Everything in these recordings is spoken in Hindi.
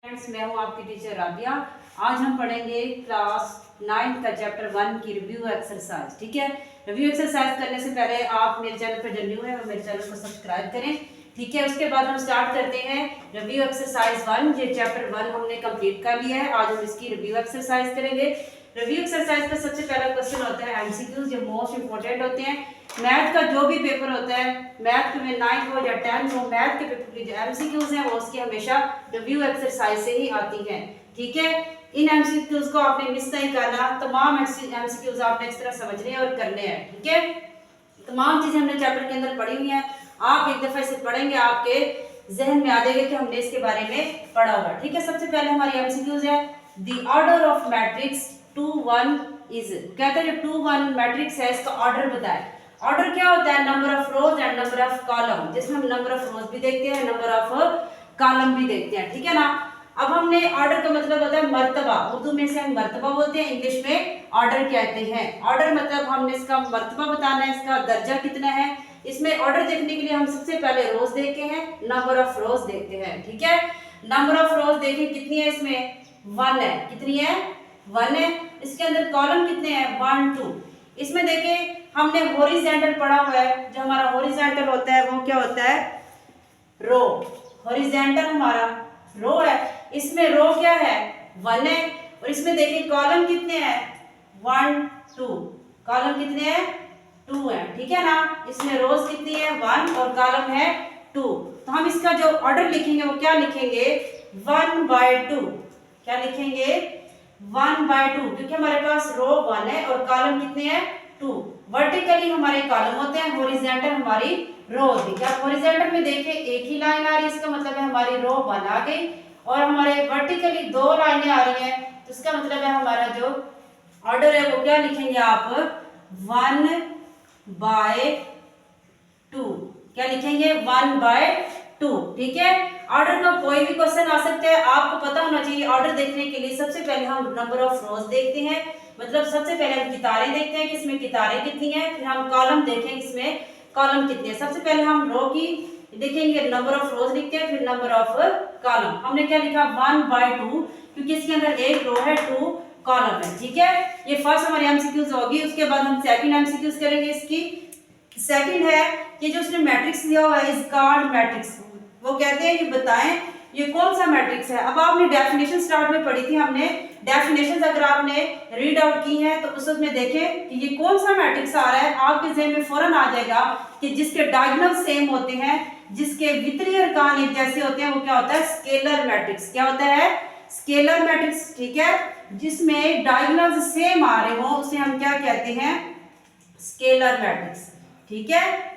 फ्रेंड्स, मैं हूं आपकी टीचर राबिया। आज हम पढ़ेंगे क्लास 9 का चैप्टर 1 की रिव्यू एक्सरसाइज। ठीक है, रिव्यू एक्सरसाइज करने से पहले आप मेरे चैनल पर जो न्यू है वो मेरे चैनल को सब्सक्राइब करें। ठीक है, उसके बाद हम स्टार्ट करते हैं रिव्यू एक्सरसाइज 1। ये चैप्टर 1 हमने कंप्लीट कर लिया है। आज हम इसकी रिव्यू एक्सरसाइज करेंगे। रिव्यू एक्सरसाइज का सबसे पहला क्वेश्चन होता है एमसीक्यूज, जो मोस्ट इंपॉर्टेंट होते हैं। मैथ का जो भी पेपर होता है, मैथ में 9 हो या 10 हो, मैथ के पेपर की जो एमसीक्यूज हैं वो उसकी हमेशा रिव्यू एक्सरसाइज से ही आती हैं। ठीक है, इन एमसीक्यूज को आपने मिस नहीं करना। तमाम एमसीक्यूज आपने इस तरह समझने और करने हैं। ठीक है, तमाम चीजें हमने चैप्टर के अंदर पढ़ी हुई हैं। आप एक दफा इसे पढ़ेंगे, आपके जहन में आ जाएगा कि हमने इसके बारे में पढ़ा हुआ। ठीक है, सबसे पहले हमारी एमसीक्यूज है the order of matrix 2 1 is. कहते हैं जो 2 1 मैट्रिक्स है इसका ऑर्डर बताए। ऑर्डर क्या होता है? Number of rows and number of column, जिसमें हम नंबर ऑफ रोज भी देखते हैं, नंबर ऑफ कॉलम भी देखते हैं। ठीक है ना। अब हमने ऑर्डर का मतलब होता है मर्तबा। उर्दू में से हम मर्तबा बोलते हैं, इंग्लिश में ऑर्डर कहते हैं। ऑर्डर मतलब हमने इसका मर्तबा बताना है, इसका दर्जा कितना है। इसमें ऑर्डर देखने के लिए हम सबसे पहले रोज देखते हैं, नंबर ऑफ रोज देखते हैं। ठीक है, नंबर ऑफ रोज देखें कितनी है, इसमें 1 है। कितनी है? 1 है। इसके अंदर कॉलम कितने हैं? 1 2। इसमें देखें हमने हॉरिजॉन्टल पढ़ा हुआ है। जो हमारा हॉरिजॉन्टल होता है वो क्या होता है? रो। हॉरिजॉन्टल हमारा रो है। इसमें रो क्या है? 1 है। और इसमें देखिए कॉलम कितने हैं? 1 2। कॉलम कितने हैं? 2 है। ठीक है ना। इसमें रोज कितनी है? 1 और कॉलम है 2। तो हम इसका जो ऑर्डर लिखेंगे वो क्या लिखेंगे? 1/2। क्या लिखेंगे? 1/2, क्योंकि हमारे पास रो 1 है और कॉलम कितने हैं? 2। वर्टिकली हमारे कॉलम होते हैं, हॉरिजॉन्टल हमारी रो होती है। क्या हॉरिजॉन्टल में देखिए एक ही लाइन आ रही है, इसका मतलब है हमारी रो 1 आ गई। और हमारे वर्टिकली 2 लाइनें आ रही हैं, तो इसका मतलब है हमारा जो ऑर्डर है वो क्या लिखेंगे आप? 1/2। क्या लिखेंगे? 1/2। ठीक है, ऑर्डर का कोई भी क्वेश्चन आ सकता है। आपको पता होना चाहिए ऑर्डर देखने के लिए सबसे पहले हम नंबर ऑफ रोज देखते हैं, मतलब सबसे पहले हम कितारें देखते हैं कि इसमें कितारें कितनी हैं। फिर हम कॉलम देखें इसमें कॉलम कितने हैं। सबसे पहले हम रो की देखेंगे, नंबर ऑफ रोज लिखते हैं, फिर नंबर ऑफ कॉलम। हमने क्या लिखा? 1/2, क्योंकि इसके अंदर एक रो है, 2 कॉलम है। ठीक है, ये फर्स्ट हमारी एमसीक्यूज होगी। उसके बाद हम सेकंड एमसीक्यूज करेंगे। इसकी सेकंड है कि जो उसने मैट्रिक्स दिया हुआ है इज कॉल्ड मैट्रिक्स। वो कहते हैं कि बताएं ये कौन सा मैट्रिक्स है। अब आपने डेफिनेशन स्टार्ट में पढ़ी थी, हमने डेफिनेशंस अगर आपने रीड आउट की हैं तो उसमें देखें कि ये कौन सा मैट्रिक्स आ रहा है। आपके ज़हन में फौरन आ जाएगा कि जिसके डायगोनल सेम होते हैं, जिसके वितरीय अर्कान एक जैसे होते हैं, वो क्या होता है? Scalar matrix. क्या होता है? Scalar matrix. ठीक है, जिसमें डायगोनल्स सेम आ रहे हो उसे हम क्या कहते हैं? Scalar matrix. ठीक है,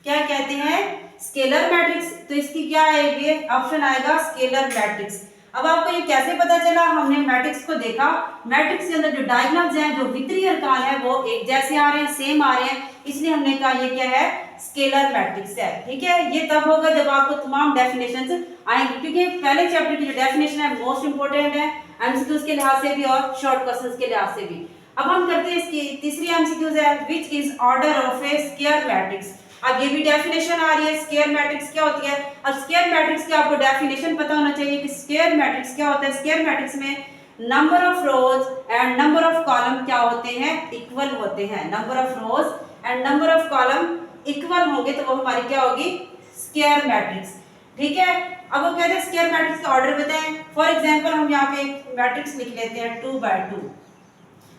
क्या कहते हैं? Scalar matrix. तो इसकी क्या आएगी? ऑप्शन आएगा स्केलर मैट्रिक्स। अब आपको ये कैसे पता चला? हमने मैट्रिक्स को देखा, मैट्रिक्स के अंदर जो डायगोनल्स हैं, जो वितरीय अर्कान है, वो एक जैसे आ रहे हैं, सेम आ रहे हैं, इसलिए हमने कहा ये क्या है? स्केलर मैट्रिक्स है। ठीक है, ये तब होगा जब आपको तमाम डेफिनेशंस आएंगी, क्योंकि पहले चैप्टर की जो डेफिनेशन है मोस्ट इंपोर्टेंट है, एमसीक्यूज के लिहाज से भी और शॉर्ट क्वेश्चंस के लिहाज से भी। अब हम करते हैं इसकी तीसरी एमसीक्यूज है which is order of A square matrix. अब ये भी डेफिनेशन आ रही है, स्क्वायर मैट्रिक्स क्या होती है। अब स्क्वायर मैट्रिक्स की आपको डेफिनेशन पता होना चाहिए कि स्क्वायर मैट्रिक्स क्या होता है। स्क्वायर मैट्रिक्स में number of rows and number of column क्या होते हैं? इक्वल होते हैं। Number of rows and number of column equal होंगे तो वो हमारी क्या होगी? Square matrix. ठीक है, अब वो कहते हैं स्क्वायर मैट्रिक्स का ऑर्डर बताएं। फॉर एग्जांपल हम यहाँ पे एक मैट्रिक्स लिख लेते हैं 2/2।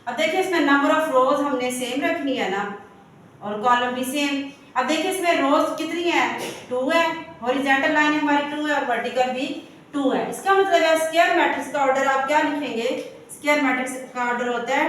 अब देखिए इसमें नंबर ऑफ रोज हमने सेम रखनी है ना, और कॉलम भी सेम। अब देखिए इसमें रोज कितनी है? 2 है। हॉरिजॉन्टल लाइन हमारी 2 है और वर्टिकल भी 2 है। इसका मतलब है स्क्वायर मैट्रिक्स का ऑर्डर आप क्या लिखेंगे? स्क्वायर मैट्रिक्स का ऑर्डर होता है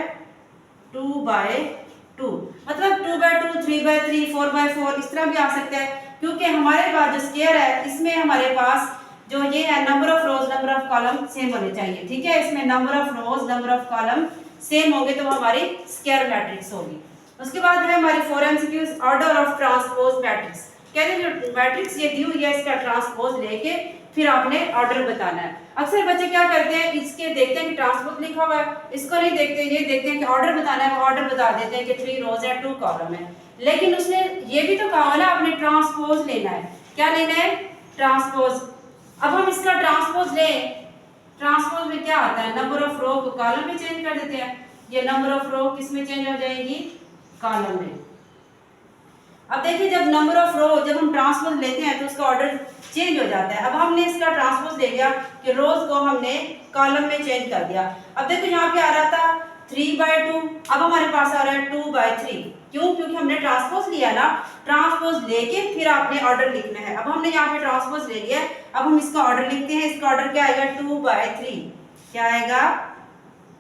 2/2। मतलब 2/2, 3/3, 4/4 इस तरह भी आ सकता है, क्योंकि हमारे पास जो स्क्वायर है इसमें हमारे पास जो ये है number of rose number of column same होने चाहिए। ठीक है, इसमें number of rose number of column same होंगे तो वो हमारी स्क्वायर मैट्रिक्स होगी। उसके बाद है हमारी 4 MCQs order of transpose matrix. कहते हैं जो मैट्रिक्स ये दी हुई है इसका ट्रांसपोज लेके फिर आपने ऑर्डर बताना है। अक्सर बच्चे क्या करते हैं, इसके देखते हैं कि ट्रांसपोज लिखा हुआ है, इसको नहीं देखते, ये देखते हैं कि ऑर्डर बताना है, वो ऑर्डर बता देते हैं कि 3 रोज है 2 कॉलम है। लेकिन उसने ये भी तो कहा ना आपने ट्रांसपोज लेना है। क्या लेना है? ट्रांसपोज। अब हम इसका ट्रांसपोज लें, ट्रांसपोज में क्या आता है, नंबर ऑफ रो को कॉलम में चेंज कर देते हैं। ये नंबर ऑफ रो किस में चेंज हो जाएगी? कॉलम में। अब देखिए जब नंबर ऑफ रो, जब हम ट्रांसपोज लेते हैं तो उसका ऑर्डर चेंज हो जाता है। अब हमने इसका ट्रांसपोज ले लिया कि रोज को हमने कॉलम में चेंज कर दिया। अब देखो यहाँ पे आ रहा था 3/2, अब हमारे पास आ रहा है 2/3। क्यों? क्योंकि हमने ट्रांसपोज लिया ना, ट्रांसपोज लेके फिर आपने ऑर्डर लिखना है। अब हमने यहाँ पे ट्रांसपोज ले लिया, अब हम इसका ऑर्डर लिखते हैं। इसका ऑर्डर क्या आएगा? 2/3। क्या आएगा?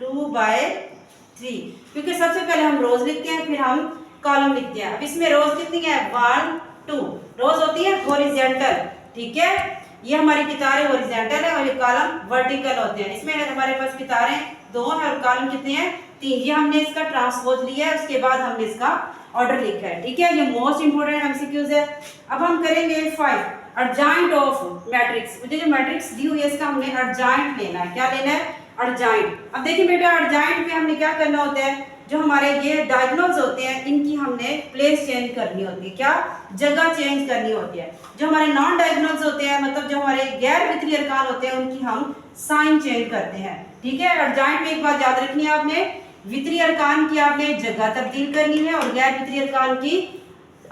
2/3, क्योंकि सबसे पहले हम रोज लिखते हैं फिर हम कॉलम लिखते हैं। अब इसमें रोज कितनी है? 1 2 रोज होती है हॉरिजॉन्टल, ठीक है। ये हमारी कितारें हॉरिजॉन्टल है और ये कॉलम वर्टिकल होते हैं। इसमें हमारे पास कितारें 2 हैं और कॉलम कितने हैं? 3। ये हमने इसका ट्रांसपोज लिया है, उसके बाद हमने इसका ऑर्डर लिखा है, ठीक है। ये मोस्ट इंपोर्टेंट एमसीक्यूज है। अब हम करेंगे 5, एडजॉइंट ऑफ मैट्रिक्स। मुझे जो मैट्रिक्स दी हुई है इसका हमने एडजॉइंट लेना है। क्या लेना है? एडजॉइंट। अब देखिए बेटा एडजॉइंट पे हमने क्या करना होता है, जो हमारे ये डायगोनल्स होते हैं इनकी हमने प्लेस चेंज करनी होती है। क्या? जगह चेंज करनी होती है। जो हमारे नॉन डायगोनल्स होते हैं, मतलब जो हमारे गैर वित्तीय अरकान होते हैं, उनकी हम साइन चेंज करते हैं, ठीक है। एडजॉइंट में एक बात याद रखनी है आपने, वित्तीय अरकान की आपने जगह तब्दील करनी है और गैर वित्तीय अरकान की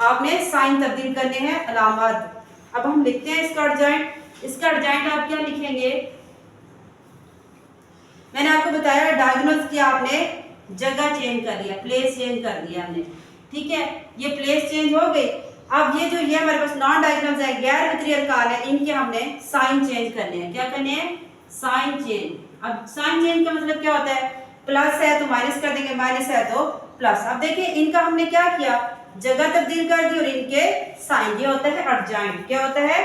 आपने साइन तब्दील करने हैं, अलामत। अब हम लिखते हैं इसका एडजॉइंट। इसका एडजॉइंट आप क्या लिखेंगे? मैंने आपको बताया डायगोनल्स की आपने जगह चेंज कर लिया, प्लेस चेंज कर दिया हमने, ठीक है। ये प्लेस चेंज हो गई। अब ये जो ये हमारे पास नॉन डायगोनल्स है, गैर वित्तीय अरकान है, इनके हमने साइन चेंज करने हैं। क्या करने हैं? Sign change. अब साइन चेंज का मतलब क्या होता है? प्लस है तो माइनस कर देंगे, माइनस है तो प्लस। अब देखिए इनका हमने क्या किया, जगह तब्दील कर दी और इनके साइन। ये होता है एडजॉइंट। क्या होता है?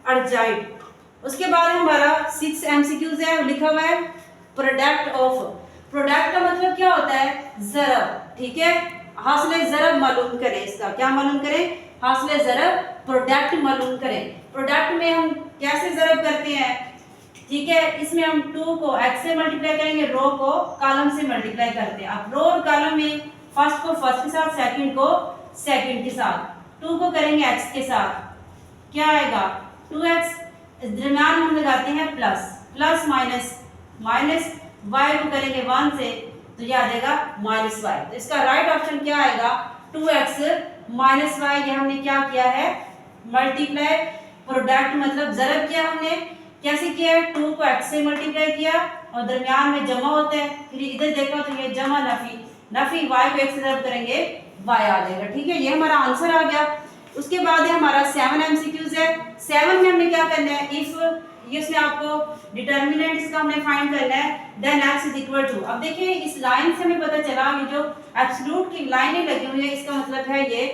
एडजॉइंट। उसके बाद हमारा 6 एमसीक्यूज है, लिखा हुआ है प्रोडक्ट ऑफ। प्रोडक्ट का मतलब क्या होता है? ज़रब, ठीक है। हासिल ज़रब मालूम करें। इसका क्या मालूम करें? हासिल ज़रब, प्रोडक्ट मालूम करें। प्रोडक्ट में हम कैसे ज़रब करते हैं, ठीक है। इसमें हम 2 को x से मल्टीप्लाई करेंगे, रो को कॉलम से मल्टीप्लाई करते हैं। अब रो और कॉलम में फर्स्ट को फर्स्ट के साथ, सेकंड को सेकंड के साथ, 2 को करेंगे x के साथ, क्या आएगा? 2x। दरम्यान हम लगाते हैं plus, plus minus, minus y को करेंगे 1 से तो ये आ जाएगा -y। तो इसका राइट ऑप्शन क्या आएगा? 2x minus y। ये हमने क्या किया है? मल्टीप्लाई। प्रोडक्ट मतलब ज़रब किया हमने। कैसे किया है? 2 को x से मल्टीप्लाई किया और दरमियान में जमा होता है, फिर इधर देखो तो ये जमा नफी, नफी y को x से ज़रब करेंगे y आ जाएगा, ठीक है। ये हमारा आंसर आ गया। उसके बाद है हमारा 7 एमसीक्यूज है। 7 में हमने क्या करना है? इफ ये इसमें आपको डिटर्मिनेंट इसका हमने फाइंड करना है, then x is equal to. अब देखिए इस लाइन से हमें पता चला ये जो एब्सोल्यूट की लाइनें लगी हुई है, इसका मतलब है ये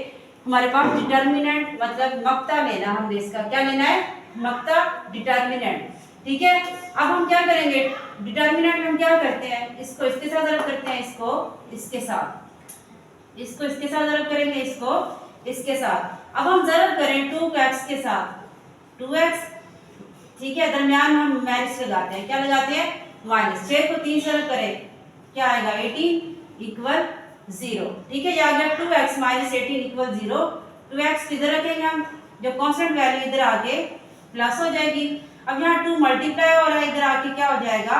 हमारे पास डिटर्मिनेंट मतलब मक्ता लेना। हमने इसका क्या लेना है? मक्ता, डिटर्मिनेंट, ठीक है। अब हम क्या करेंगे? डिटर्मिनेंट में हम क्या करते हैं? इसको इसके साथ ज़रब करते हैं, इसको इसके साथ, इसको इसके साथ ज़रब करेंगे, इसको इसके साथ। अब हम ज़रब करें 2 को x के साथ, 2x, ठीक है। दरमियान हम माइनस लगाते हैं, क्या लगाते हैं? माइनस। 6 को 3 से करें, क्या आएगा? 18 इक्वल 0, ठीक है। ये आ गया 2x माइनस 18 इक्वल 0। 2x किधर रखेंगे हम? जब कांस्टेंट वैल्यू इधर आके प्लस हो जाएगी। अब यहाँ 2 मल्टीप्लाई हो रहा है, इधर आके क्या हो जाएगा?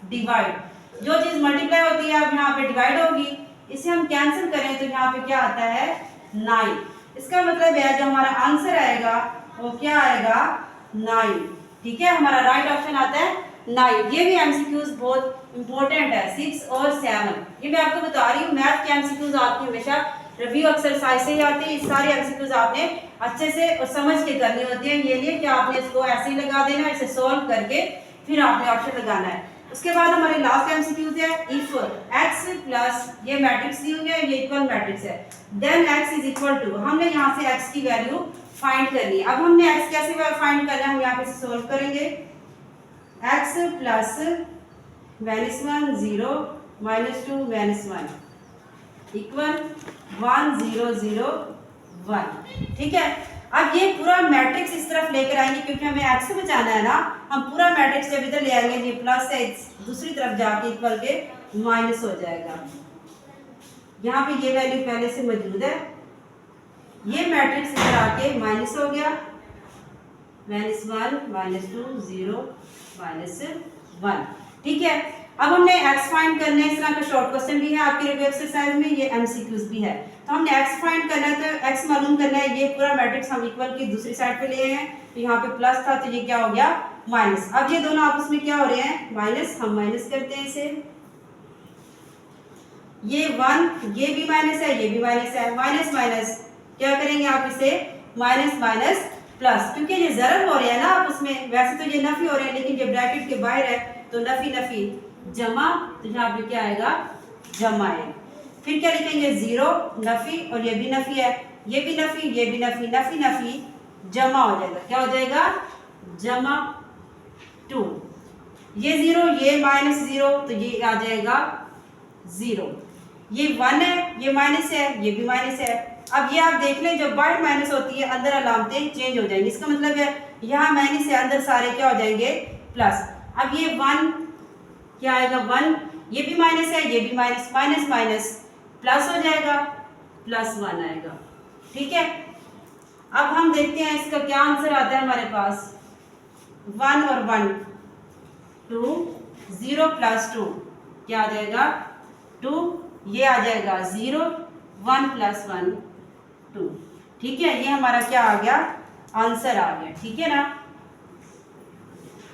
डिवाइड। जो चीज मल्टीप्लाई होती है अब यहाँ पे डिवाइड होगी। इसे हम कैंसिल करें तो यहाँ पे क्या आता है? 9। इसका मतलब है जो हमारा आंसर आएगा वो क्या आएगा? 9, ठीक है। हमारा राइट ऑप्शन आता है 9। ये भी एमसीक्यूज बहुत इंपॉर्टेंट है, 6 और 7। ये मैं आपको बता रही हूँ, मैथ के एमसीक्यूज आपकी हमेशा रिव्यू एक्सरसाइज से ही आती है। सारी एमसीक्यूज आपने अच्छे से और समझ के करनी होती है। ये नहीं कि आपने इसको ऐसे ही लगा देना, इसे सोल्व करके फिर आपने ऑप्शन लगाना है। उसके बाद हमारे लास्ट एमसीक्यूज है इफ x प्लस ये मैट्रिक्स दी हुई है, ये इक्वल मैट्रिक्स है, then x is equal to. हमने यहाँ से x की वैल्यू फाइंड करनी है। अब हमने x कैसे फाइंड करना है? हम यहाँ पे सोल्व करेंगे। x प्लस -1 0 -2 -1 इक्वल 1 0 0 1, ठीक है। अब ये पूरा मैट्रिक्स इस तरफ लेकर आएंगे क्योंकि हमें एक्स से बचाना है ना, हम पूरा मैट्रिक्स जब इधर ले आएंगे ये प्लस से दूसरी तरफ जाके इक्वल के माइनस हो जाएगा। यहाँ पे ये वैल्यू पहले से मौजूद है, ये मैट्रिक्स इधर आके माइनस हो गया, -1 -2 0 -1। ठीक है, अब हमने x फाइंड करना है। इस तरह का शॉर्ट क्वेश्चन भी है आपके रिव्यू एक्सरसाइज में, ये MCQs भी है। तो हमने x फाइंड करना है, तो x मालूम करना है। ये पूरा मैट्रिक्स हम इक्वल की दूसरी साइड पे ले आए हैं, तो यहाँ पे प्लस था तो ये क्या हो गया माइनस। अब ये दोनों आपस में क्या हो रहे हैं माइनस, हम माइनस करते हैं इसे। ये 1 ये भी माइनस है, ये भी माइनस है, माइनस माइनस क्या करेंगे आप इसे माइनस माइनस प्लस, क्योंकि ये ज़रब हो रहे हैं ना आपस में। वैसे तो ये नफी हो रहे हैं लेकिन ये ब्रैकेट के बाहर है तो नफी नफी जमा, तो यहाँ पे क्या आएगा जमा है। फिर क्या लिखेंगे 0 नफी, और ये भी नफी है, ये भी नफी, ये भी नफी, नफी नफी जमा हो जाएगा। क्या हो जाएगा जमा 2। ये 0 ये -0 तो ये आ जाएगा 0। ये 1 है, ये माइनस है, ये भी माइनस है। अब ये आप देख लें जब बाहर माइनस होती है अंदर अलामतें चेंज हो जाएंगी। इसका मतलब है यहाँ माइनस है, अंदर सारे क्या हो जाएंगे प्लस। अब ये 1 क्या आएगा 1, ये भी माइनस है, ये भी माइनस, माइनस माइनस प्लस हो जाएगा, +1 आएगा। ठीक है, अब हम देखते हैं इसका क्या आंसर आता है हमारे पास। 1 और 1 2 0 + 2 क्या आ जाएगा 2, ये आ जाएगा 0 1 + 1 2। ठीक है, ये हमारा क्या आ गया आंसर आ गया। ठीक है ना,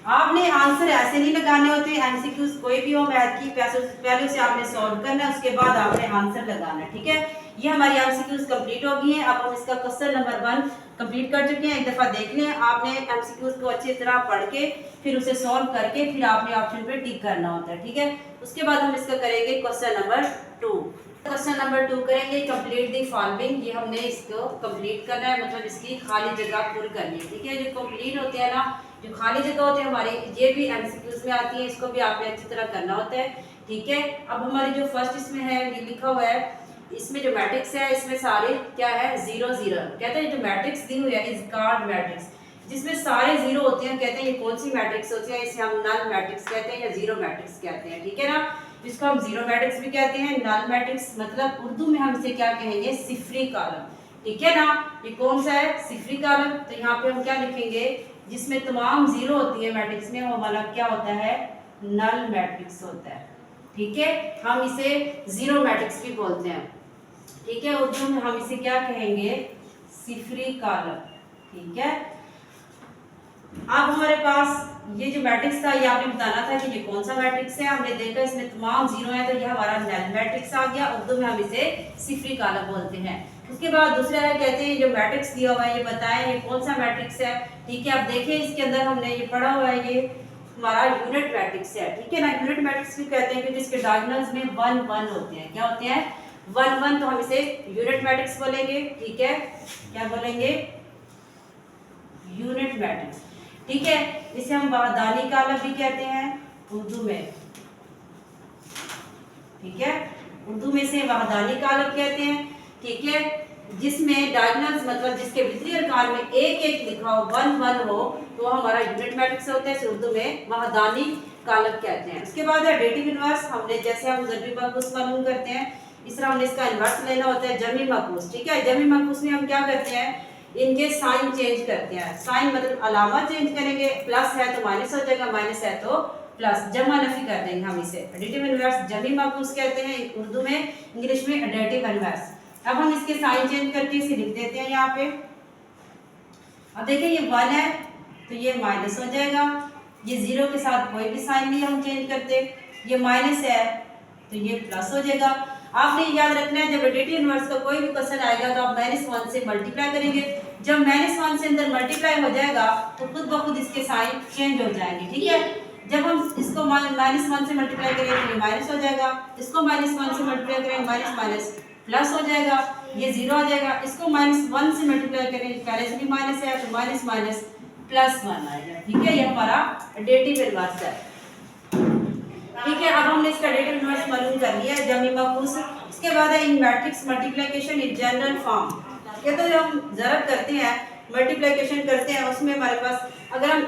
आपने आंसर ऐसे नहीं लगाने होते, MCQs कोई भी हो मैथ की, पहले उसे आपने सॉल्व करना है, उसके बाद आपने आंसर लगाना है। ठीक है, ये हमारी MCQs कंप्लीट हो गई हैं। अब हम इसका क्वेश्चन नंबर 1 कंप्लीट कर चुके हैं। एक दफ़ा देख लें, आपने MCQs को अच्छी तरह पढ़ के फिर उसे सॉल्व करके फिर आपने ऑप्शन पे टिक करना होता है। ठीक है, उसके बाद हम इसका करेंगे क्वेश्चन नंबर 2। क्वेश्चन नंबर 2 करेंगे कंप्लीट दी फॉलोइंग। ये हमने इसको कंप्लीट करना है, मतलब इसकी खाली जगह पूरी करनी है। ठीक है, जो कंप्लीट होते हैं ना, जो खाली जगह होती है हमारी, ये भी MCQs में आती है, इसको भी आपने अच्छी तरह करना होता है। ठीक है, अब हमारी जो फर्स्ट इसमें है ये लिखा हुआ है, इसमें जो मैट्रिक्स है इसमें सारे क्या है 0 0 कहते हैं। जो मैट्रिक्स दी हुई है इज कॉल्ड मैट्रिक्स, जिसमें सारे 0 होते हैं, कहते हैं ये कौन सी मैट्रिक्स होती है, इसे हम नल मैट्रिक्स कहते हैं या 0 मैट्रिक्स कहते हैं। ठीक है ना, इसको हम 0 मैट्रिक्स भी कहते हैं। नल मैट्रिक्स मतलब उर्दू में हम इसे क्या कहेंगे सिफरी कॉलम। ठीक है ना, ये कौन सा है सिफरी कॉलम। तो यहाँ पे हम क्या लिखेंगे, जिसमें तमाम 0 होती है मैट्रिक्स में, वो हमारा क्या होता है नल मैट्रिक्स होता है। ठीक है, हम इसे 0 मैट्रिक्स भी बोलते हैं। ठीक है, उर्दू में हम इसे क्या कहेंगे सिफरी कॉलम। ठीक है, अब हमारे पास ये जो मैट्रिक्स था ये आपने बताना था कि ये कौन सा मैट्रिक्स है। हमने देखा इसमें तमाम 0 है तो ये हमारा नल मैट्रिक्स आ गया। उर्दू में हम इसे सिफरी कॉलम बोलते हैं। उसके बाद दूसरा है, कहते हैं जो मैट्रिक्स दिया हुआ है ये बताएं ये कौन सा मैट्रिक्स है। ठीक है, आप देखिए इसके अंदर हमने ये पढ़ा हुआ है, ये हमारा यूनिट मैट्रिक्स है। ठीक है ना, यूनिट मैट्रिक्स भी कहते हैं क्योंकि इसके डायगोनल्स में 1 1 होते हैं। क्या होते हैं 1 1, तो हम इसे यूनिट मैट्रिक्स बोलेंगे। ठीक है, क्या बोलेंगे यूनिट मैट्रिक्स। ठीक है, इसे हम वहदानी कॉलम भी कहते हैं उर्दू में। ठीक है, उर्दू में इसे वहदानी कॉलम कहते हैं। ठीक है, जिसमें डायगोनल्स मतलब जिसके वितरी अरकान में 1 1 लिखा हो 1 1 हो तो हमारा यूनिट मैट्रिक्स होता है, इसे उर्दू में वहदानी कॉलम कहते हैं। उसके बाद है डेटिव इनवर्स। हमने जैसे हम ज़रबी मकूस मालूम करते हैं इस तरह हमने इसका इनवर्स लेना होता है जमी मकूस। ठीक है, जमी मकूस में हम क्या करते हैं इनके साइन चेंज करते हैं। साइन मतलब अलामा चेंज करेंगे, प्लस है तो माइनस हो जाएगा, माइनस है तो प्लस, जमा नफी कर देंगे हम इसे। एडिटिव इनवर्स जमी मकूस कहते हैं उर्दू में, इंग्लिश में एडिटिव इनवर्स। अब हम इसके साइन चेंज करके इसे लिख देते हैं यहाँ पे। अब देखिए ये 1 है तो ये माइनस हो जाएगा, ये 0 के साथ कोई भी साइन नहीं हम चेंज करते। ये माइनस है तो ये प्लस हो जाएगा। आपने याद रखना है जब एडिटिव इनवर्स का कोई भी क्वेश्चन आएगा तो आप -1 से मल्टीप्लाई करेंगे। जब -1 से अंदर मल्टीप्लाई हो जाएगा तो खुद ब खुद इसके साइन चेंज हो जाएंगे। ठीक है, जब हम इसको -1 से मल्टीप्लाई करेंगे तो ये माइनस हो जाएगा, इसको -1 से मल्टीप्लाई करेंगे माइनस माइनस प्लस हो जाएगा, ये 0 आ जाएगा। इसको -1 से मल्टीप्लाई करेंगे, पहले से भी माइनस है तो माइनस माइनस +1 आएगा। ठीक है, ये हमारा एडिटिव इनवर्स है। ठीक है, अब हमने इसका एडिटिव इनवर्स मालूम कर लिया है जमी मकूस। इसके बाद है इन matrix multiplication in general form. कहते हैं हम ज़रब करते हैं मल्टीप्लिकेशन करते हैं उसमें हमारे पास अगर हम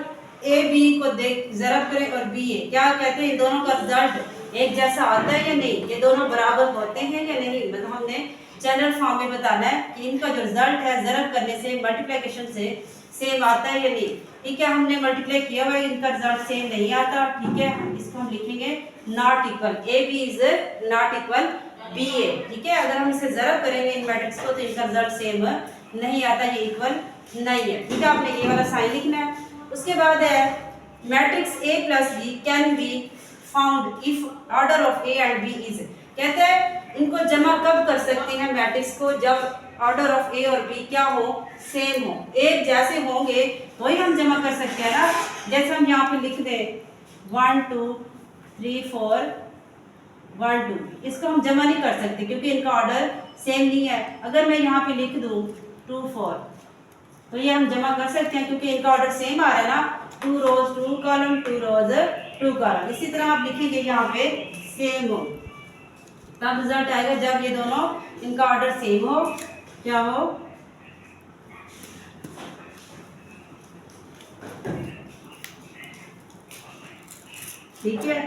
ए बी को देख ज़रब करें और बी ए, क्या कहते हैं इन दोनों का रिजल्ट एक जैसा आता है या नहीं, ये दोनों बराबर होते हैं या नहीं, मतलब हमने जनरल फॉर्म में बताना है कि इनका जो रिजल्ट है ज़रब करने से मल्टीप्लिकेशन से सेम आता है या नहीं। ठीक है, हमने मल्टीप्लाई किया हुआ है, इनका रिजल्ट सेम नहीं आता। ठीक है, इसको हम लिखेंगे not equal, A B is not equal B A. ठीक है, अगर हम इसे ज़रब करेंगे इन मैट्रिक्स को तो इनका रिजल्ट सेम नहीं आता, ये इक्वल नहीं है। ठीक है, आपने ये वाला साइन लिखना है। उसके बाद है matrix A plus B can be found if order of A and B is, कहते हैं इनको जमा कब कर सकते हैं मैट्रिक्स को, जब ऑर्डर ऑफ ए और बी क्या हो, सेम हो, एक जैसे होंगे वही हम जमा कर सकते हैं ना। जैसे हम यहाँ पे लिख दें 1 2 3 4 1 2, इसको हम जमा नहीं कर सकते क्योंकि इनका ऑर्डर सेम नहीं है। अगर मैं यहाँ पे लिख दूँ 2 4 तो ये हम जमा कर सकते हैं क्योंकि इनका ऑर्डर सेम आ रहा है ना, 2 रोज 2 कॉलम 2 रोज 2 कॉलम। इसी तरह आप लिखेंगे यहाँ पे सेम हो, तब रिजल्ट आएगा जब ये दोनों इनका ऑर्डर सेम हो, क्या हो, ठीक है,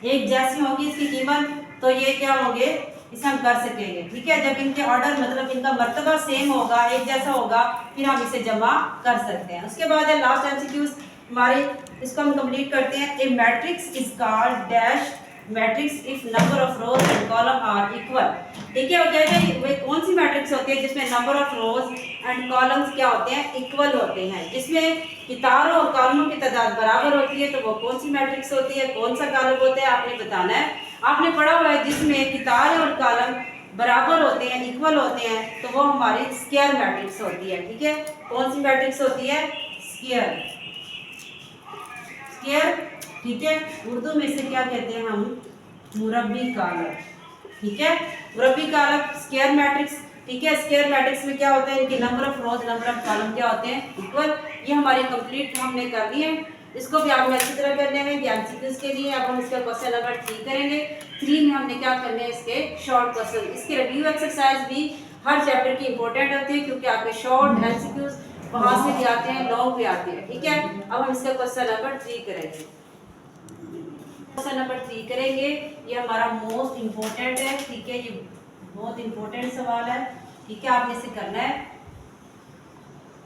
एक जैसी होगी इसकी कीमत तो ये क्या होंगे, इसे हम कर सकेंगे। ठीक है, जब इनके ऑर्डर मतलब इनका मर्तबा सेम होगा, एक जैसा होगा, फिर हम इसे जमा कर सकते हैं। उसके बाद है लास्ट एमसीक्यूज हमारे, इसको हम कंप्लीट करते हैं। A matrix is called dash matrix if number of rows and column are equal. ठीक है, और कहते हैं वे कौन सी मैट्रिक्स होती है जिसमें number of rows and columns क्या होते हैं, इक्वल होते हैं, जिसमें कितारों और कॉलमों की तादाद बराबर होती है, तो वो कौन सी मैट्रिक्स होती है, कौन सा कॉलम होता है, आपने बताना है। आपने पढ़ा हुआ है जिसमें कितार और कॉलम बराबर होते हैं, इक्वल होते हैं, तो वो हमारी स्क्वायर मैट्रिक्स होती है। ठीक है, कौन सी मैट्रिक्स होती है, स्क्वायर, स्क्वायर। ठीक है, उर्दू में इसे क्या कहते हैं हम, मुरब्बी कारक। ठीक है, मुरब्बी कारक स्क्वायर मैट्रिक्स। ठीक है, स्क्वायर मैट्रिक्स में क्या होता है, इनके number of rose number of column क्या होते हैं, इक्वल। ये हमारी कंप्लीट हमने कर ली है, इसको भी आपने अच्छी तरह करने हैं कि एमसीक्यूज के लिए। अब हम इसका क्वेश्चन नंबर 3 करेंगे। 3 में हमने क्या करने हैं, इसके शॉर्ट क्वेश्चन, इसके रिव्यू एक्सरसाइज भी हर चैप्टर की इंपॉर्टेंट होती है क्योंकि आपके शॉर्ट एमसीक्यूज वहां से भी आते हैं, लॉन्ग भी आते हैं। ठीक है, अब हम इसका क्वेश्चन नंबर 3 करेंगे। क्वेश्चन नंबर 3 करेंगे, ये हमारा मोस्ट इम्पोर्टेंट है। ठीक है, ये बहुत इम्पोर्टेंट सवाल है। ठीक है, आपने इसे करना है,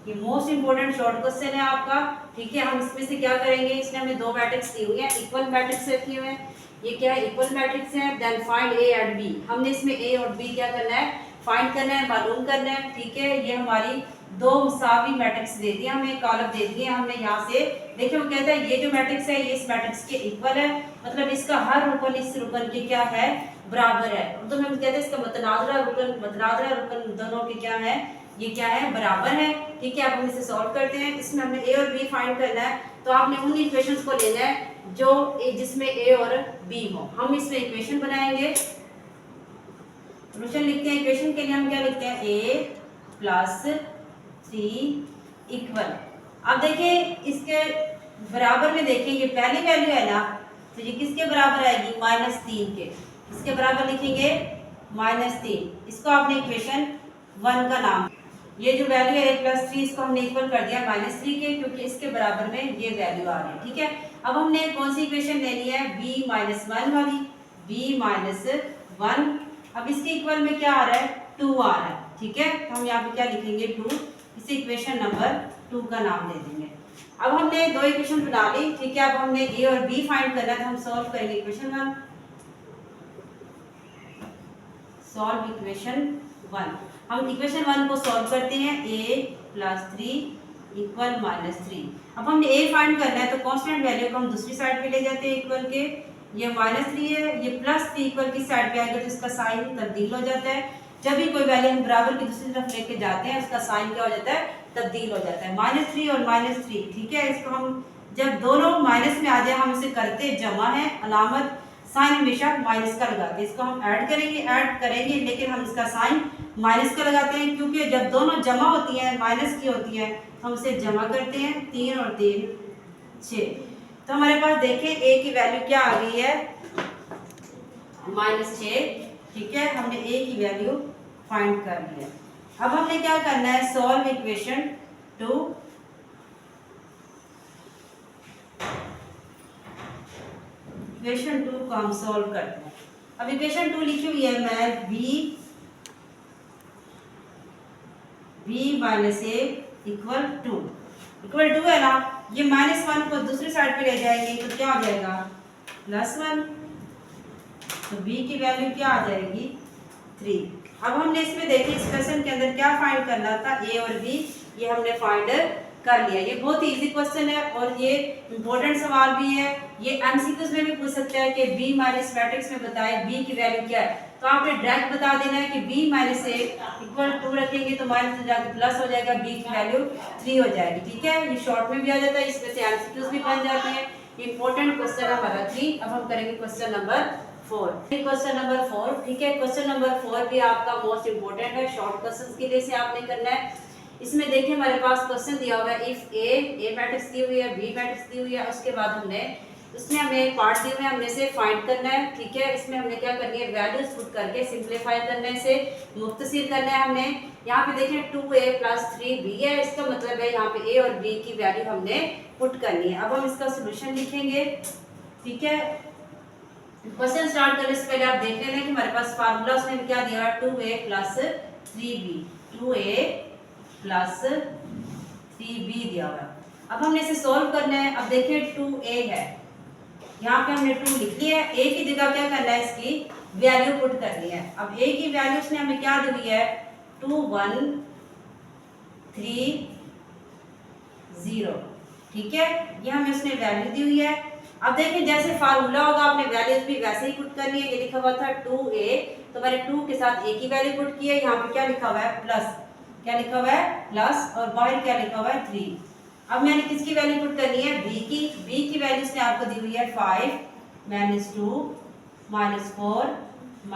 ये मोस्ट इम्पोर्टेंट शॉर्ट क्वेश्चन है आपका। ठीक है, हम इसमें से क्या करेंगे, इसमें हमें दो मैट्रिक्स दी हुई है, इक्वल मैट्रिक्स रखी हुए हैं। ये क्या है, इक्वल मैट्रिक्स है। Then find A and B, हमने इसमें ए और बी क्या करना है, फाइंड करना है, मालूम करना है। ठीक है, ये हमारी दो मुसावी मैट्रिक्स दे दिए हमें, कॉलम दे दिए हमने। यहाँ से देखिए वो कहता है ये जो मैट्रिक्स है ये इस मैट्रिक्स के इक्वल है, मतलब इसका हर रुकन इस रुकन के क्या है, बराबर है। तो हम कहते हैं इसका मतनाज़रा रुकन दोनों के क्या है, ये क्या है, बराबर है। ठीक है, अब हम इसे सॉल्व करते हैं। इसमें हमने ए और बी फाइंड करना है, तो आपने उन इक्वेशंस को लेना है जो जिसमें ए और बी हो। हम इसमें इक्वेशन बनाएंगे, सोल्यूशन लिखते हैं। इक्वेशन के लिए हम क्या लिखते हैं, ए प्लस 3 इक्वल। अब देखिए इसके बराबर में देखिए ये पहली वैल्यू है ना, तो ये किसके बराबर आएगी, -3 के। इसके बराबर लिखेंगे -3, इसको आपने इक्वेशन 1 का नाम। ये जो वैल्यू है a + 3, इसको हमने इक्वल कर दिया -3 के, क्योंकि इसके बराबर में ये वैल्यू आ रही है। ठीक है, अब हमने कौन सी इक्वेशन लेनी है, b - 1 वाली, b - 1। अब इसके इक्वल में क्या आ रहा है, 2 आ रहा है। ठीक है, तो हम यहाँ पे क्या लिखेंगे, 2, इसे इक्वेशन नंबर 2 का नाम दे देंगे। अब हमने दो इक्वेशन बना ली। ठीक है, अब हमने a और b फाइंड करना है, तो हम सॉल्व करेंगे इक्वेशन 1। सॉल्व इक्वेशन 1, हम इक्वेशन 1 को सॉल्व करते हैं, a + 3 इक्वल -3। अब हमने a फाइंड करना है, तो कांस्टेंट वैल्यू को हम दूसरी साइड पे ले जाते हैं इक्वल के। ये -3 है, ये +3 इक्वल की साइड पे आएगा तो इसका साइन तब्दील हो जाता है। जब भी कोई वैल्यू हम बराबर की दूसरी तरफ लेके जाते हैं उसका साइन क्या हो जाता है, तब्दील हो जाता है। -3 और -3। ठीक है, इसको हम जब दोनों माइनस में आ जाए हम इसे करते जमा है, अलामत साइन हमेशा माइनस का लगाते हैं। इसको हम ऐड करेंगे लेकिन हम इसका साइन माइनस का लगाते हैं, क्योंकि जब दोनों जमा होती हैं, माइनस की होती है, हम इसे जमा करते हैं। 3 और 3 6। तो हमारे पास देखें a की वैल्यू क्या आ गई है, -6। ठीक है, हमने a की वैल्यू फाइंड कर लिया। अब हमने क्या करना है, सॉल्व इक्वेशन 2 इक्वेशन 2 को हम सॉल्व करते हैं। अब इक्वेशन 2 लिखी हुई है मैं b minus A equal to है ना, ये -1 को दूसरी साइड पे ले जाएंगे तो क्या हो जाएगा +1, तो b की वैल्यू क्या आ जाएगी 3। अब हमने इसमें देखिए इस क्वेश्चन के अंदर क्या फाइंड करना था, a और b, ये हमने फाइंड कर लिया। ये बहुत ही इजी क्वेश्चन है और ये इम्पोर्टेंट सवाल भी है। ये एमसीक्यूज में भी पूछ सकता है कि b माइनस मैट्रिक्स में बताए b की वैल्यू क्या है, तो आपने डायरेक्ट बता देना है कि b माइनस ए इक्वल 2 रखेंगे तो माइनस से जाके प्लस हो जाएगा, b की वैल्यू 3 हो जाएगी। ठीक है, ये शॉर्ट में भी आ जाता है, इसमें से एमसीक्यूज भी बन जाते हैं। इंपॉर्टेंट क्वेश्चन हमारा 3। अब हम करेंगे क्वेश्चन नंबर 4। क्वेश्चन नंबर 4, ठीक है, क्वेश्चन नंबर 4 भी आपका मोस्ट इंपोर्टेंट है, शॉर्ट क्वेश्चन के लिए से आपने करना है। इसमें देखिए हमारे पास क्वेश्चन दिया हुआ है, इफ ए मैट्रिक्स दी हुई है, बी मैट्रिक्स दी हुई है, उसके बाद हमने उसमें हमें पार्ट दिए हुए हमने से फाइंड करना है। ठीक है, इसमें हमने क्या करनी है, वैल्यूज पुट करके सिंपलीफाई करने से मुख्तसर करना है हमने। यहाँ पे देखिए 2a + 3b है, इसका मतलब है यहाँ पे a और b की वैल्यू हमने पुट करनी है। अब हम इसका सोल्यूशन लिखेंगे। ठीक है, क्वेश्चन स्टार्ट करने से पहले आप देख लेना कि हमारे पास फार्मूला उसमें क्या दिया है, 2a + 3b, 2a + 3b दिया हुआ है। अब हमने इसे सॉल्व करना है। अब देखिए 2a है, यहाँ पे हमने 2 लिख लिया है, a की जगह क्या करना है, इसकी वैल्यू पुट करनी है। अब a की वैल्यू उसने हमें क्या दी हुई है, 2 1 3 0। ठीक है, ये हमें उसने वैल्यू दी हुई है। अब देखिए जैसे फार्मूला होगा आपने वैल्यूज भी वैसे ही पुट करनी है। ये लिखा हुआ था 2a, तो मैंने 2 के साथ a की वैल्यू पुट की है। यहाँ पे क्या लिखा हुआ है, प्लस, क्या लिखा हुआ है प्लस, और बाहर क्या लिखा हुआ है 3। अब मैंने किसकी वैल्यू पुट करनी है, b की वैल्यू इसने आपको दी हुई है 5 - 2 - 4 -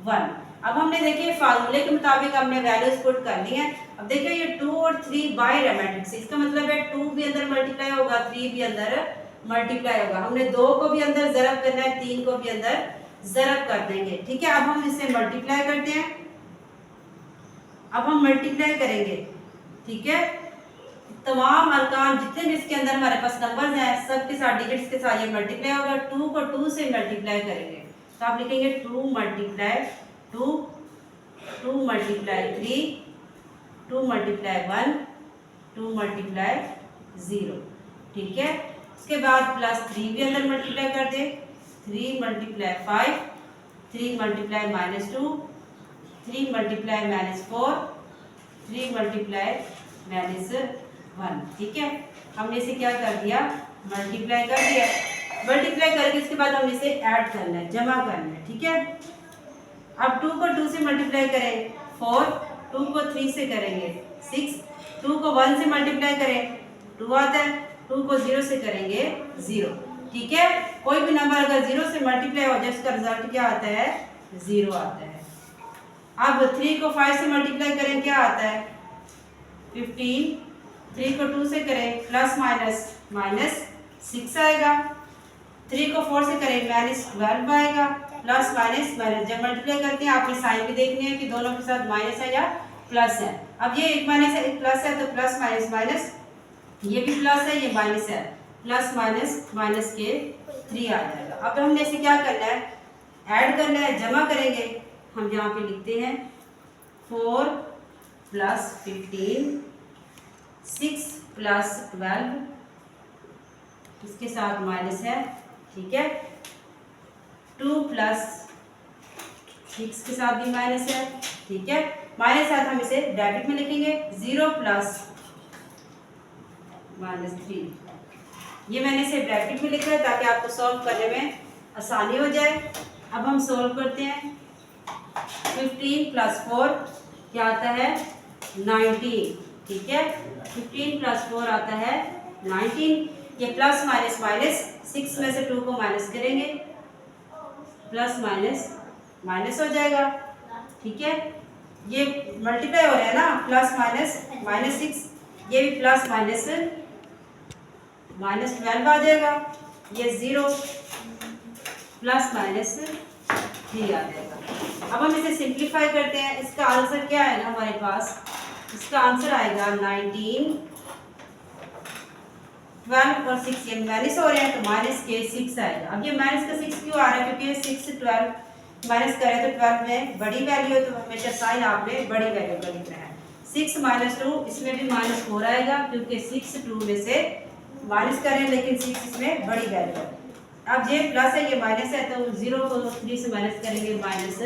1। अब हमने देखिए फार्मूले के मुताबिक हमने वैल्यूज पुट करनी है। अब देखिए ये 2 और 3 बाय मैट्रिक्स, इसका मतलब है 2 भी अंदर मल्टीप्लाई होगा, 3 भी अंदर मल्टीप्लाई होगा। हमने 2 को भी अंदर ज़रब करना है, 3 को भी अंदर ज़रब कर देंगे। ठीक है, अब हम इसे मल्टीप्लाई करते हैं। अब हम मल्टीप्लाई करेंगे। ठीक है, तमाम अरकान जितने भी इसके अंदर हमारे पास नंबर्स हैं सब के साथ डिजिट्स के साथ ये मल्टीप्लाई होगा। 2 को 2 से मल्टीप्लाई करेंगे तो आप लिखेंगे 2 × 2, 2 × 3, 2 × 1, 2 × 0। ठीक है, उसके बाद +3 भी अंदर मल्टीप्लाई कर दे, 3 × 5, 3 × -2, 3 × -4, 3 × -1। ठीक है, हमने इसे क्या कर दिया, मल्टीप्लाई कर दिया। मल्टीप्लाई करके इसके बाद हमने इसे ऐड करना है, जमा करना है। ठीक है, अब 2 को 2 से मल्टीप्लाई करें 4, 2 को 3 से करेंगे 6, 2 को 1 से मल्टीप्लाई करें 2 आता है, 2 को 0 से करेंगे 0। ठीक है, कोई भी नंबर अगर 0 से मल्टीप्लाई हो जाए उसका रिजल्ट क्या आता है, 0 आता है। अब 3 को 5 से मल्टीप्लाई करें क्या आता है, 15, 3 को 2 से करें ± -6 आएगा, 3 को 4 से करें -12 आएगा, +- जब मल्टीप्लाई करते हैं आपने साइन भी देखनी है कि दोनों के साथ माइनस है या प्लस है। अब ये एक माइनस है एक प्लस है, तो प्लस माइनस माइनस, ये भी प्लस है ये माइनस है, प्लस माइनस माइनस के 3 आ जाएगा। अब हमने इसे क्या करना है, ऐड करना है, जमा करेंगे। हम यहाँ पे लिखते हैं 4 + 15, 6 + 12, इसके साथ माइनस है। ठीक है, 2 + 6 के साथ भी माइनस है। ठीक है, माइनस साथ हम इसे ब्रैकेट में लिखेंगे, 0 + -3। ये मैंने इसे ब्रैकेट में लिखा है ताकि आपको सॉल्व करने में आसानी हो जाए। अब हम सॉल्व करते हैं। 15 + 4 क्या आता है, 19। ठीक है, 15 + 4 आता है 19। ये प्लस माइनस माइनस, 6 में से 2 को माइनस करेंगे, प्लस माइनस माइनस हो जाएगा। ठीक है, ये मल्टीप्लाई हो रहा है ना, प्लस माइनस -6, ये भी प्लस माइनस -12 आ जाएगा, ये 0 प्लस माइनस 3 आ जाएगा। अब हम इसे सिंप्लीफाई करते हैं। इसका आंसर क्या आएगा हमारे पास, इसका आंसर आएगा 19, 12 और 6 ये माइनस हो रहे हैं तो माइनस के 6 आएगा। अब ये माइनस का 6 क्यों आ रहा है? क्योंकि 6 12 माइनस करें तो 12 में बड़ी वैल्यू है तो हमेशा साइन आपने बड़ी वैल्यू का लिखना है। 6 माइनस 2 इसमें भी माइनस 4 आएगा क्योंकि 6 2 में से माइनस करें लेकिन 6 इसमें बड़ी वैल्यू है। अब ये प्लस है ये माइनस है तो 0 को 3 से माइनस करेंगे माइनस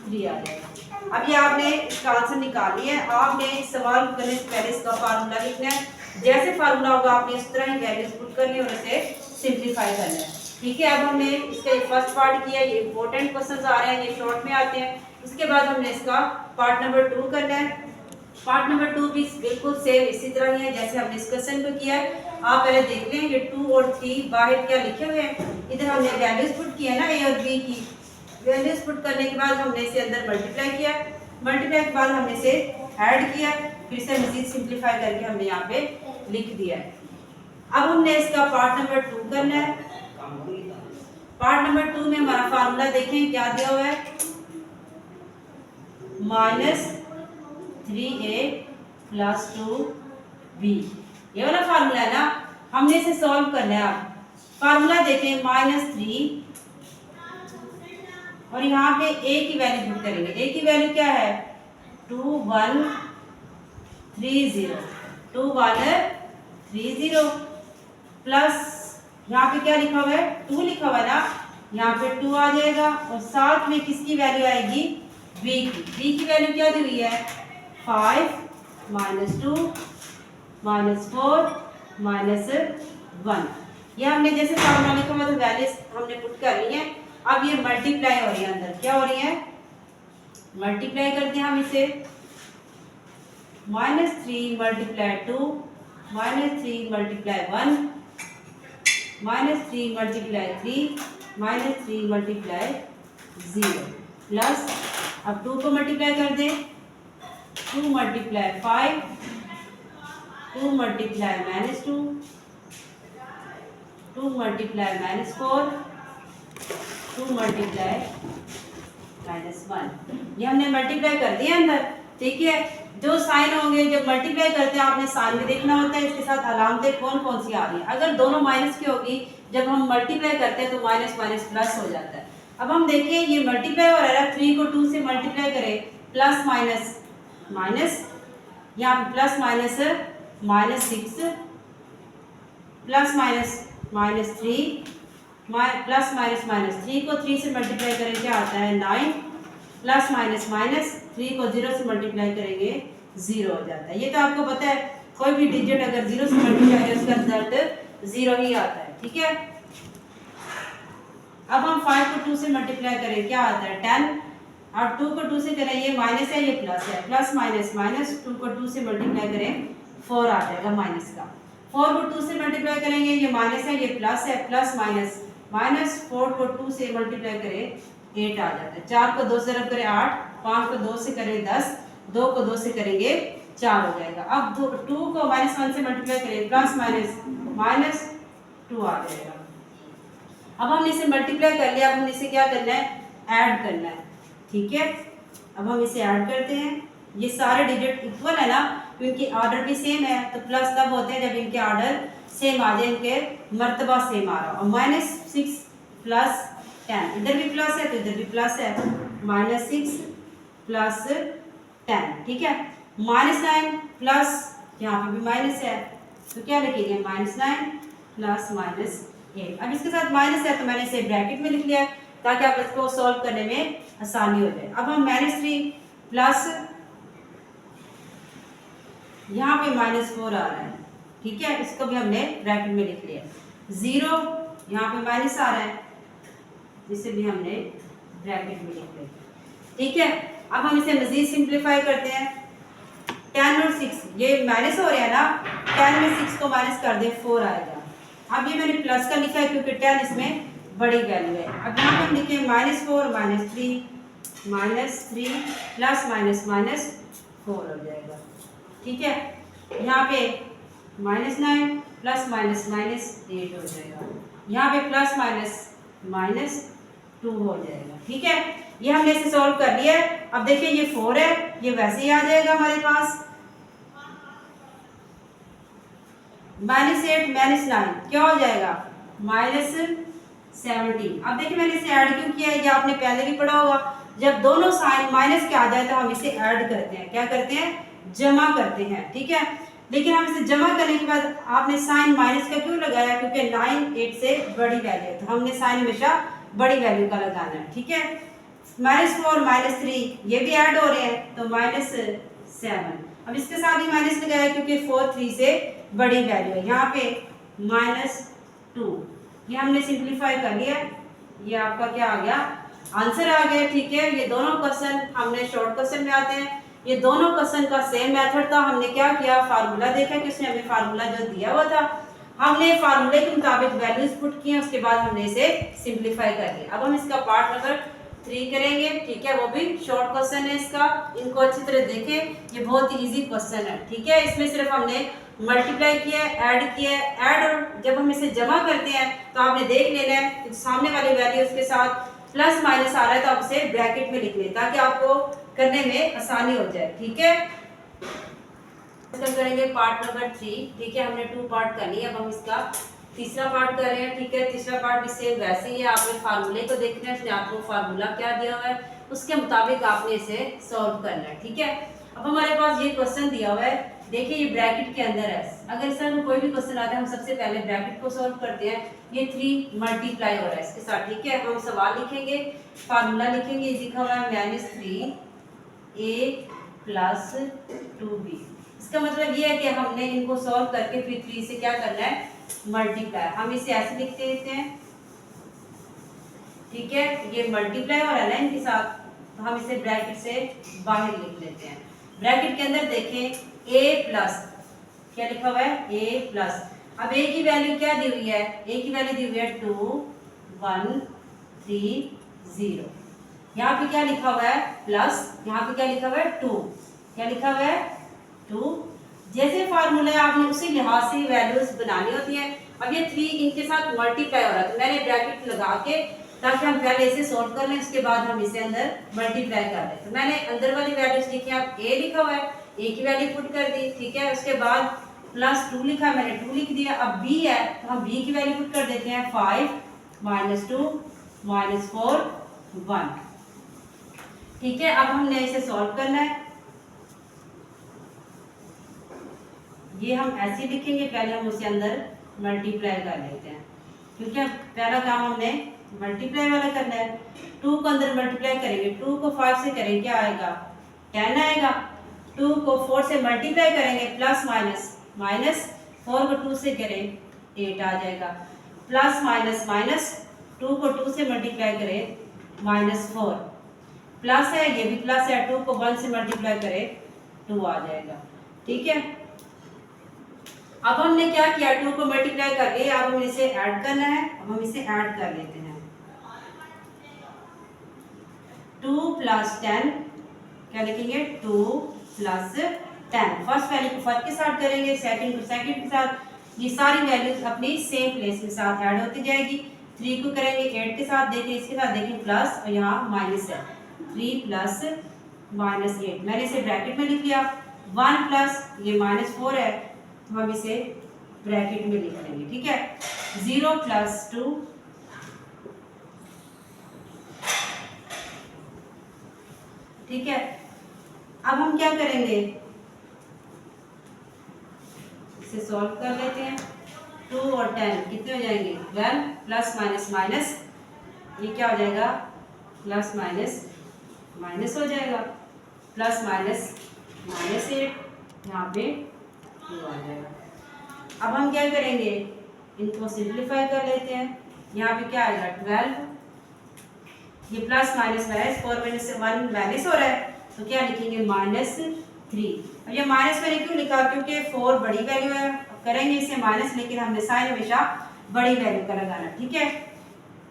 3 आ जाएगा। अब ये आपने इसका आंसर निकाल लिया है। आपने इस सवाल को करने से पहले इसका फार्मूला लिखना है। जैसे फार्मूला होगा आपने इस तरह ही वैल्यूज पुट करनी और इसे सिंप्लीफाई करना है। ठीक है, अब हमने इसका फर्स्ट पार्ट किया, ये इंपॉर्टेंट क्वेश्चंस आ रहे हैं, ये शॉर्ट में आते हैं। उसके बाद हमने इसका पार्ट नंबर 2 करना है। पार्ट नंबर 2 भी बिल्कुल सेम इसी तरह ही है जैसे हमने इस क्वेश्चन को किया है। आप पहले देख लें, ये 2 और 3 बाहर क्या लिखे हुए हैं, इधर हमने वैल्यूज पुट किया ना ए और बी की। वैल्यूज पुट करने के बाद हमने इसे अंदर मल्टीप्लाई किया, मल्टीप्लाई के बाद हमने इसे ऐड किया, फिर से मजीद सिंप्लीफाई करके हमने यहाँ पे लिख दिया है। अब हमने इसका पार्ट नंबर 2 करना है। पार्ट नंबर 2 में हमारा फार्मूला देखें क्या दिया हुआ है, -3a + 2b, ये वाला फार्मूला है ना। हमने इसे सॉल्व करना है। आप फार्मूला देखें -3 और यहाँ पे a की वैल्यू पुट करेंगे। a की वैल्यू क्या है 2130, 2130 प्लस यहाँ पे क्या लिखा हुआ है 2 लिखा हुआ है ना, यहाँ पे 2 आ जाएगा और साथ में किसकी वैल्यू आएगी b की। b की वैल्यू क्या दी हुई है 5 -2 -4 -1। ये हमने जैसे फार्मूला लिखा हुआ था वैल्यूज हमने पुट कर ली है। अब ये मल्टीप्लाई हो रही है, अंदर क्या हो रही है मल्टीप्लाई करते हैं हम इसे। -3 × 2 -3 × 1 -3 × 3 -3 × 0 प्लस, अब 2 को मल्टीप्लाई कर दें 2 × 5 2 × -2 2 × -4 2 × -1। ये हमने मल्टीप्लाई कर दिया अंदर। ठीक है, जो साइन होंगे जब मल्टीप्लाई करते हैं आपने साइन भी देखना होता है, इसके साथ अलामतें कौन कौन सी आ रही हैं। अगर दोनों माइनस की होगी जब हम मल्टीप्लाई करते हैं तो माइनस माइनस प्लस हो जाता है। अब हम देखिए ये मल्टीप्लाई हो रहा है 3 को 2 से मल्टीप्लाई करें प्लस माइनस माइनस, यहाँ पे plus minus -6 plus minus -3 plus minus -3 को 3 से मल्टीप्लाई करें क्या आता है 9 प्लस माइनस 3 को 0 से मल्टीप्लाई करेंगे 0 हो जाता है। ये तो आपको पता है कोई भी डिजिट अगर 0 से मल्टीप्लाई करें उसका रिजल्ट 0 ही आता है। ठीक है, अब हम 5 को 2 से मल्टीप्लाई करें क्या आता है 10 और 2 को 2 से करें, ये माइनस है ये प्लस है, प्लस माइनस 2 को 2 से मल्टीप्लाई करें 4 आ जाएगा माइनस का। 4 को 2 से मल्टीप्लाई करेंगे ये माइनस है ये प्लस है, प्लस माइनस 4 को 2 से मल्टीप्लाई करें 8 आ जाता है। 4 को 2 से रब करें 8, 5 को 2 से करें 10, 2 को 2 से करेंगे 4 हो जाएगा। अब 2 को -1 से मल्टीप्लाई करें प्लस -2 आ जाएगा। अब हमने इसे मल्टीप्लाई कर लिया, अब हमने इसे क्या करना है ऐड करना है। ठीक है, अब हम इसे ऐड करते हैं। ये सारे डिजिट इक्वल है ना, क्योंकि ऑर्डर भी सेम है, तो प्लस तब होते हैं जब इनके ऑर्डर सेम आ जाए, इनके मर्तबा सेम आ रहा हो। -6 प्लस 10, इधर भी प्लस है तो इधर भी प्लस है, -6 प्लस 10। ठीक है, -9 प्लस यहाँ पे भी माइनस है तो क्या लिखेंगे -9 प्लस -8। अब इसके साथ माइनस है तो मैंने इसे ब्रैकेट में लिख लिया ताकि आप इसको सॉल्व करने में आसानी हो जाए। अब हम -3 प्लस यहाँ पे -4 आ रहा है। ठीक है, इसको भी हमने ब्रैकेट में लिख लिया। 0 यहाँ पे माइनस आ रहा है, इसे भी हमने ब्रैकेट में लिख लिया। ठीक है, अब हम इसे मजीद सिंप्लीफाई करते हैं। 10 और 6 ये माइनस हो रहा है ना, 10 में 6 को माइनस कर दे 4 आएगा। अब ये मैंने प्लस का लिखा है क्योंकि 10 इसमें बड़ी वैल्यू है। अब यहाँ पे हम लिखे -4 -3 प्लस -4 हो जाएगा। ठीक है, यहाँ पे -9 प्लस -8 हो जाएगा, यहाँ पे प्लस -2 हो जाएगा। ठीक है, ये हमने इसे सॉल्व कर लिया है। अब देखिए ये 4 है, ये वैसे ही आ जाएगा हमारे पास। -8 -9 क्या हो जाएगा -17। अब देखिए मैंने इसे ऐड क्यों किया है, ये आपने पहले भी पढ़ा होगा। जब दोनों साइन माइनस के आ जाए तो हम इसे ऐड करते हैं, क्या करते हैं, जमा करते हैं, ठीक है। लेकिन हम इसे जमा करने के बाद आपने साइन माइनस का क्यों लगाया, क्योंकि 9 8 से बड़ी वैल्यू है, तो हमने साइन हमेशा बड़ी वैल्यू का लगाना है, ठीक है। -4 -3 ये भी ऐड हो रहे हैं, तो -7। अब इसके साथ ही माइनस लगाया क्योंकि 4 3 से बड़ी वैल्यू है, यहाँ पे -2। ये हमने सिंपलीफाई कर लिया, ये आपका क्या आ गया, आंसर आ गया, ठीक है। ये दोनों क्वेश्चन हमने शॉर्ट क्वेश्चन में आते हैं, ये दोनों क्वेश्चन का सेम मेथड था। हमने क्या किया, फार्मूला देखा कि उसने हमें फार्मूला जो दिया हुआ था, हमने फार्मूले के मुताबिक वैल्यूज पुट किए, उसके बाद हमने इसे सिंपलीफाई कर लिया। अब हम इसका पार्ट नंबर 3 करेंगे, ठीक है। वो भी शॉर्ट क्वेश्चन है इसका, इनको अच्छी तरह देखें, ये बहुत ही इजी क्वेश्चन है, ठीक है। इसमें सिर्फ हमने मल्टीप्लाई किया, ऐड किया, ऐड, और जब हम इसे जमा करते हैं तो आपने देख लेना है कि सामने वाली वैल्यू उसके साथ प्लस माइनस आ रहा है तो आप इसे ब्रैकेट में लिख लें ताकि आपको करने में आसानी हो जाए, ठीक है। करेंगे पार्ट नंबर 3, ठीक है। हमने 2 पार्ट कर लिए, अब हम इसका तीसरा पार्ट कर रहे हैं, ठीक है। तीसरा पार्ट भी सेम वैसे ही है, आपने फार्मूले को देखना है, उसने आपको फार्मूला क्या दिया हुआ है उसके मुताबिक आपने इसे सॉल्व करना है, ठीक है। अब हमारे पास ये क्वेश्चन दिया हुआ है, देखिए ये ब्रैकेट के अंदर है। अगर इस तरह कोई भी क्वेश्चन आता है हम सबसे पहले ब्रैकेट को सॉल्व करते हैं। ये 3 मल्टीप्लाई हो रहा है इसके साथ, ठीक है। हम सवाल लिखेंगे, फार्मूला लिखेंगे, लिखा हुआ है -3a + 2b। इसका मतलब ये है कि हमने इनको सॉल्व करके फिर 3 से क्या करना है, मल्टीप्लाई। हम इसे ऐसे लिख देते हैं, ठीक है। ये मल्टीप्लाई हो रहा है ना इनके साथ, तो हम इसे ब्रैकेट से बाहर लिख लेते हैं। ब्रैकेट के अंदर देखें a+, क्या लिखा हुआ है, a+। अब a की वैल्यू क्या दी हुई है, a की वैल्यू दी हुई है 2 1 3 0। यहाँ पे क्या लिखा हुआ है, प्लस, यहाँ पे क्या लिखा हुआ है 2, क्या लिखा हुआ है 2। जैसे फार्मूला आपने उसी लिहाज से वैल्यूज बनानी होती है। अब ये 3 इनके साथ मल्टीप्लाई हो रहा है, तो मैंने ब्रैकेट लगा के, ताकि हम पहले इसे सॉल्व कर लें, उसके बाद हम इसे अंदर मल्टीप्लाई कर लें। तो मैंने अंदर वाली वैल्यूज लिखी, आप a लिखा हुआ है, a की वैल्यू पुट कर दी, ठीक है। उसके बाद +2 लिखा है, मैंने 2 लिख दिया। अब b है तो हम b की वैल्यू पुट कर देते हैं, 5 -2 -4 1, ठीक है। अब हमने इसे सॉल्व करना है, ये हम ऐसे लिखेंगे, पहले हम उसे अंदर मल्टीप्लाई कर लेते हैं, क्योंकि पहला काम हमने मल्टीप्लाई वाला करना है। 2 को अंदर मल्टीप्लाई करेंगे, 2 को 5 से करेंगे क्या आएगा, 10 आएगा। 2 को 4 से मल्टीप्लाई करेंगे, प्लस माइनस माइनस, 4 को 2 से करें 8 आ जाएगा, प्लस माइनस माइनस, 2 को 2 से मल्टीप्लाई करें -4, प्लस है, ये भी प्लस है, 2 को 1 से मल्टीप्लाई करें 2 आ जाएगा, ठीक है। अब हमने क्या किया, 2 को मल्टीप्लाई कर लिया, अब हमें इसे ऐड करना है। अब हम इसे ऐड कर लेते हैं, 2 + 10, क्या लिखेंगे, 2 + 10। फर्स्ट वैल्यू को फर्स्ट के साथ करेंगे, सेकंड को सेकंड के साथ, ये सारी वैल्यूज अपनी सेम प्लेस के साथ ऐड होती जाएगी। 3 को करेंगे 8 के साथ, देखिए इसके साथ देखिए प्लस और यहाँ माइनस है, 3 + -8, मैंने इसे ब्रैकेट में लिख लिया। 1 प्लस ये -4 है, तो हम इसे ब्रैकेट में लिख लेंगे, ठीक है। 0 + 2, ठीक है। अब हम क्या करेंगे, इसे सॉल्व कर लेते हैं। 2 और 10 कितने हो जाएंगे, 12, प्लस माइनस माइनस, ये क्या हो जाएगा, प्लस माइनस माइनस हो जाएगा, प्लस माइनस -8, यहाँ पे 2 आ जाएगा। अब हम क्या करेंगे, इनको सिंप्लीफाई कर लेते हैं। यहाँ पे क्या आएगा, 12, ये प्लस माइनस माइनस, 4 में से 1 माइनस हो रहा है, तो क्या लिखेंगे, -3। अब ये माइनस मैंने क्यों लिखा, क्योंकि 4 बड़ी वैल्यू है, करेंगे इसे माइनस, लेकिन हमने साइन हमेशा बड़ी वैल्यू का लगाना, ठीक है।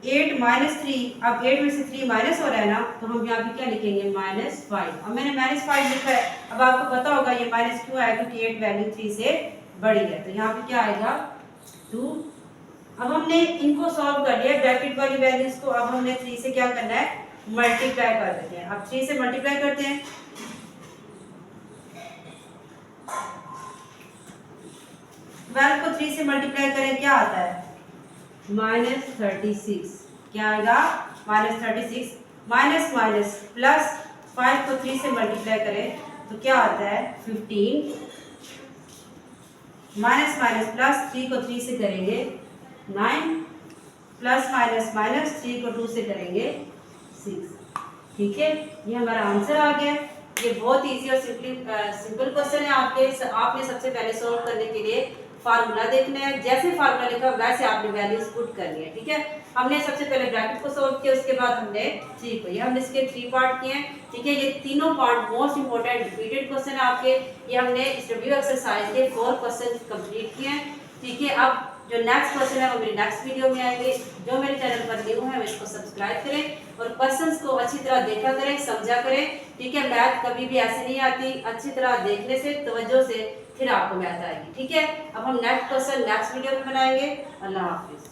8 - 3, अब 8 में से 3 माइनस हो रहा है ना, तो हम यहाँ पे क्या लिखेंगे, -5। अब मैंने -5 लिखा है, अब आपको पता होगा ये माइनस क्यों आया, क्योंकि 8 वैल्यू 3 से बड़ी है, तो यहाँ पे क्या आएगा, 2। अब हमने इनको सॉल्व कर लिया, ब्रैकेट वाली वैल्यूज को। अब हमने 3 से क्या करना है, मल्टीप्लाई कर देते हैं। अब 3 से मल्टीप्लाई करते हैं, 12 को 3 से मल्टीप्लाई करें क्या आता है? -36। क्या आएगा? -36 माइनस माइनस प्लस 5 को 3 से मल्टीप्लाई करें तो क्या आता है? 15 माइनस माइनस प्लस 3 को 3 से करेंगे 9 प्लस माइनस माइनस 3 को 2 से करेंगे 6। ठीक है, ये हमारा आंसर आ गया। ये बहुत इजी और सिंपल क्वेश्चन है। आपने सबसे पहले सॉल्व करने के लिए फार्मूला देखना है। जैसे फार्मूला लिखा वैसे आपने वैल्यूज पुट करनी है। ठीक है, हमने सबसे पहले ब्रैकेट को सॉल्व किया, उसके बाद हमने 3 को, ये हमने इसके 3 पार्ट किए हैं। ठीक है, ये तीनों part most important repeated question है आपके। ये हमने इस रिव्यू एक्सरसाइज के 4 क्वेश्चन कंप्लीट किए हैं। ठीक है, अब जो नेक्स्ट क्वेश्चन है वो मेरी नेक्स्ट वीडियो में आएंगे। जो मेरे चैनल पर न्यू है वो इसको सब्सक्राइब करें और क्वेश्चंस को अच्छी तरह देखा करें, समझा करें। ठीक है, मैथ कभी भी ऐसे नहीं आती, अच्छी तरह देखने से, तवज्जो से फिर आपको मैथ आएगी। ठीक है, अब हम नेक्स्ट क्वेश्चन नेक्स्ट वीडियो में बनाएंगे। अल्लाह हाफिज।